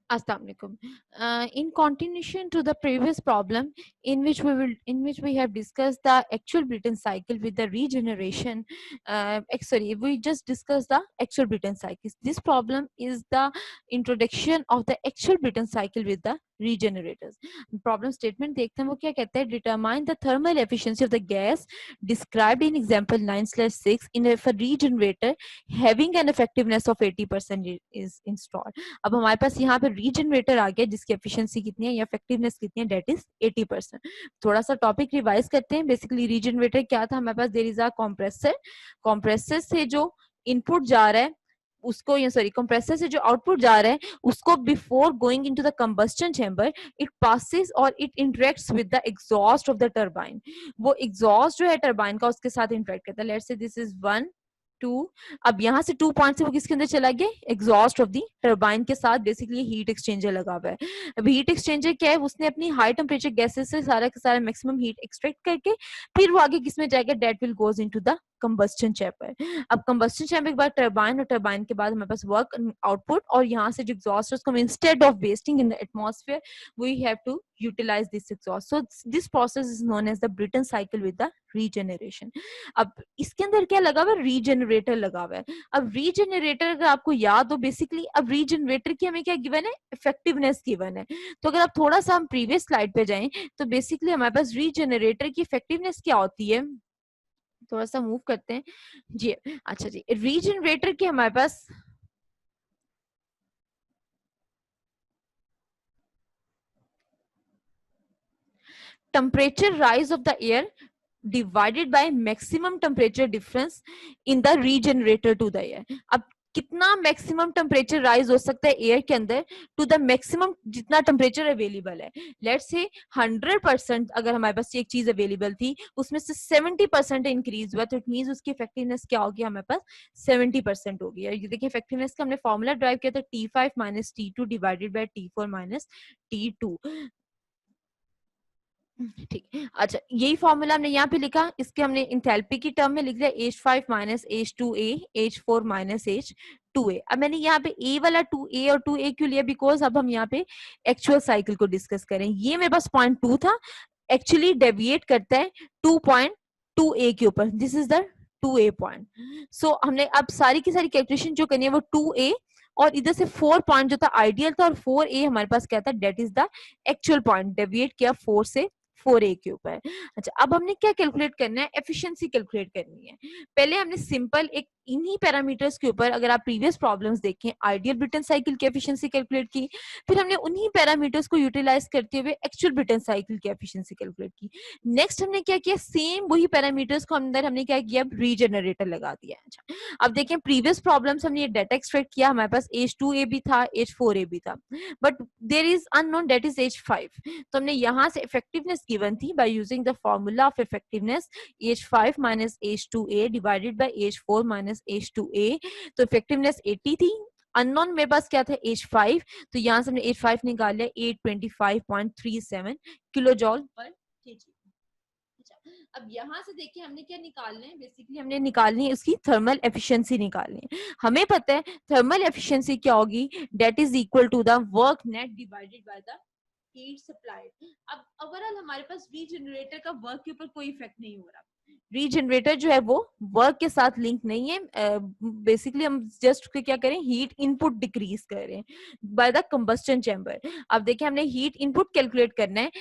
Assalamualaikum. In continuation to the previous problem, in which we have discussed the actual Britten cycle with the regeneration. We just discussed the actual Britten cycle. This problem is the introduction of the actual Britten cycle with the regenerators. Problem statement देखते हैं वो क्या कहता है. Determine the thermal efficiency of the gas described in example 9/6 in a regenerator having an effectiveness of 80% is installed. अब हमारे पास यहाँ पे रीजनरेटर आ गया जिसकी एफिशिएंसी कितनी है या इफेक्टिवनेस कितनी है, डेट इज 80%. थोड़ा सा टॉपिक रिवाइज करते हैं. बेसिकली रीजनरेटर क्या था हमारे पास, there is a compressor. Compressor से जो इनपुट जा रहा है उसको, या सॉरी, कंप्रेसर से जो आउटपुट जा रहा है उसको before going into the combustion chamber it passes और it interacts with the exhaust of the turbine. वो एग्जॉस्ट जो है टरबाइन का उसके साथ इंटरेक्ट करता है. Let's say this is 1 2. अब यहाँ से 2 पॉइंट से वो किसके अंदर चला गया, एग्जॉस्ट ऑफ दी टरबाइन के साथ. बेसिकली हीट एक्सचेंजर लगा हुआ है. अब हीट एक्सचेंजर क्या है, उसने अपनी हाई टेम्परेचर गैसेस से सारा का सारा मैक्सिमम हीट एक्सट्रैक्ट करके फिर वो आगे किसमें जाएगा, that will goes into the combustion chamber. अब कंबस्टन चैम्बर के बाद टरबाइन, और टरबाइन के बाद हमारे पास वर्क आउटपुट, और यहाँ से जो एग्जॉस्ट है उसको instead of wasting in the atmosphere we have to utilise this exhaust. So this process is known as the Brayton cycle with the regeneration. अब इसके अंदर क्या लगा हुआ है, रीजनरेटर लगा हुआ है. अब रीजनरेटर अगर आपको याद हो, बेसिकली अब रीजनरेटर की हमें क्या गिवन है, इफेक्टिवनेस गिवन है. तो अगर आप थोड़ा सा हम प्रीवियस स्लाइड पे जाएं तो बेसिकली हमारे पास रीजनरेटर की इफेक्टिवनेस क्या होती है, थोड़ा सा मूव करते हैं जी. अच्छा जी, रीजनरेटर की हमारे पास temperature rise of the air divided by maximum temperature difference in the regenerator to the air. अब कितना मैक्सिमम टेम्परेचर राइज हो सकता है एयर के अंदर टू द मैक्सिमम जितना टेम्परेचर अवेलेबल है. लेट्स से 100% अगर हमारे पास एक चीज अवेलेबल थी उसमें से 70% इंक्रीज हुआ तो इट मींस उसकी इफेक्टिवनेस क्या होगी, हमारे पास 70% होगी. ये देखिए इफेक्टिवनेस का हमने फॉर्मूला ड्राइव किया था T5 - T2 divided by T4 - T2. ठीक है. अच्छा, यही फॉर्मूला हमने यहाँ पे लिखा, इसके हमने इंथैल्पी की टर्म में लिख दिया H5 - H2A H4 - H2A. अब मैंने यहाँ पे A वाला 2A और 2A क्यों लिया, बिकॉज अब हम यहाँ पे एक्चुअल साइकिल को डिस्कस करें. ये मेरे पास पॉइंट 2 था, एक्चुअली डेविएट करता है 2.2A के ऊपर. This is the 2A point. So हमने अब सारी की सारी कैलकुलेशन जो करनी है वो 2A और इधर से 4 पॉइंट जो था आइडियल था और 4A हमारे पास क्या था, that is the actual point. Deviate किया 4 से 4A के ऊपर. अच्छा, अब हमने क्या कैलकुलेट करना है, एफिशिएंसी कैलकुलेट करनी है. पहले हमने सिंपल एक इन्हीं पैरामीटर्स के ऊपर, अगर आप प्रीवियस प्रॉब्लम्स देखें, आइडियल ब्रिटन साइकिल की एफिशिएंसी कैलकुलेट की. फिर हमने उन्हीं पैरामीटर्स को यूटिलाइज करते हुए एक्चुअल ब्रिटन साइकिल की एफिशिएंसी कैलकुलेट की. नेक्स्ट हमने क्या किया, सेम वही पैरामीटर्स को अंदर हमने क्या किया, रीजनरेटर लगा दिया. अच्छा, अब देखें प्रीवियस प्रॉब्लम्स हमने ये डाटा एक्सट्रैक्ट किया, हमारे पास H2A भी था H4A भी था, but there is unknown that is H5. तो हमने यहाँ से इफेक्टिवनेस गिवन थी by using the formula of effectiveness H5 - H2A divided by H4 - H2A. तो इफेक्टिवनेस 80 थी. अननोन मेरे पास क्या था, H5. तो यहाँ से हमने H5 निकाल लिया 825.37 किलो जॉल पर केजी. अब यहाँ से देखिए हमने क्या निकालना है, बेसिकली हमने निकालनी है उसकी थर्मल एफिशिएंसी निकालनी है. हमें पता है थर्मल एफिशिएंसी क्या होगी, that is equal to the work net divided by the heat supplied. अब ओवरऑल हमारे पास रीजनरेटर का वर्क के ऊपर कोई इफेक्ट नहीं हो रहा. रीजनरेटर जो है वो वर्क के साथ लिंक नहीं है. बेसिकली हम जस्ट क्या करें, हीट इनपुट डिक्रीज करें बाय द कंबस्टन चैम्बर. अब देखिए हमने हीट इनपुट कैलकुलेट करना है.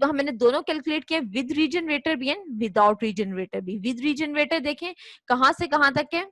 हमने दोनों कैलकुलेट किया, विद रीजनरेटर भी एंड विदाउट रीजनरेटर भी. विद रीजनरेटर देखें कहां से कहां तक है,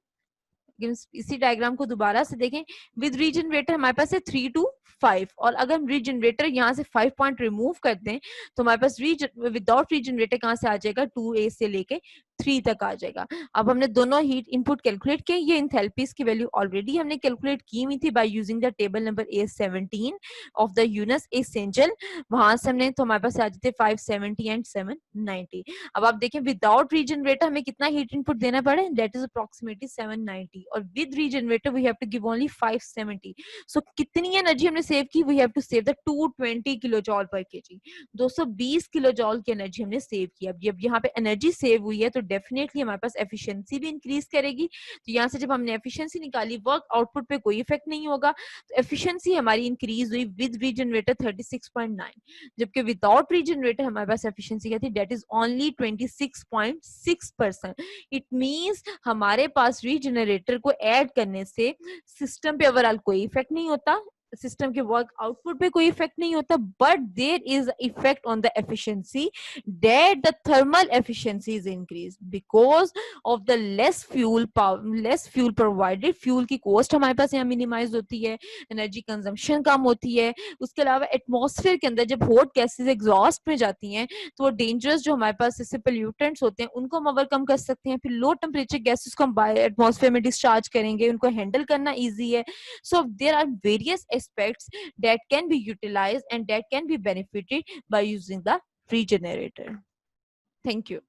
इसी डायग्राम को दोबारा से देखें. विद रीजनरेटर हमारे पास है 3 to 5, और अगर हम रीजनरेटर यहाँ से 5 पॉइंट रिमूव कर दें तो हमारे पास विदाउट रीजनरेटर कहाँ से आ जाएगा, 2A से लेके 3 तक आ जाएगा. अब हमने दोनों हीट इनपुट कैलकुलेट किए. ये इंथैल्पीज की वैल्यू ऑलरेडी हमने कैलकुलेट की हुई थी by using the table number A17 of the Yunus essential. वहां से हमने, तो हमारे पास आ जाते 570 एंड 790. अब आप देखें विदाउट रीजनरेटर हमें कितना हीट इनपुट देना पड़े, दैट इज अप्रोक्सीमेटली 790, और with regenerator we have to give only 570. So कितनी एनर्जी हमने सेव की, we have to save the 220 kilo joule per kg. 220 kilo जॉल की एनर्जी हमने सेव की. अब यहाँ पे एनर्जी सेव हुई है तो डेफिनेटली हमारे पास एफिशिएंसी भी इंक्रीज करेगी। तो यहाँ से जब हमने एफिशिएंसी निकाली, वर्क आउटपुट पे कोई इफेक्ट नहीं होगा, तो एफिशिएंसी हमारी इंक्रीज हुई विद रीजनरेटर 36.9, जबकि विदाउट रीजनरेटर हमारे पास एफिशिएंसी क्या थी, that is only 26.6%। It means हमारे पास रीजनरेटर को ऐड करने से सिस्टम पे ओवरऑल कोई इफेक्ट नहीं होता, सिस्टम के वर्क आउटपुट पे कोई इफेक्ट नहीं होता, but there is effect on the efficiency, that the thermal efficiency is increase because of the less fuel provided. Fuel की कॉस्ट हमारे पास यहाँ मिनिमाइज होती है, एनर्जी कंजम्पशन कम होती है। उसके अलावा एटमॉस्फेयर के अंदर जब हॉट गैसेस एग्जॉस्ट में जाती हैं तो वो डेंजरस जो हमारे पास इससे पोल्यूटेंट्स होते हैं उनको हम ओवरकम कर सकते हैं। फिर लो टेम्परेचर गैसेस को हम एटमॉस्फेयर में डिस्चार्ज करेंगे, उनको हैंडल करना ईजी है। So there are various aspects that can be utilized and that can be benefited by using the regenerator. Thank you.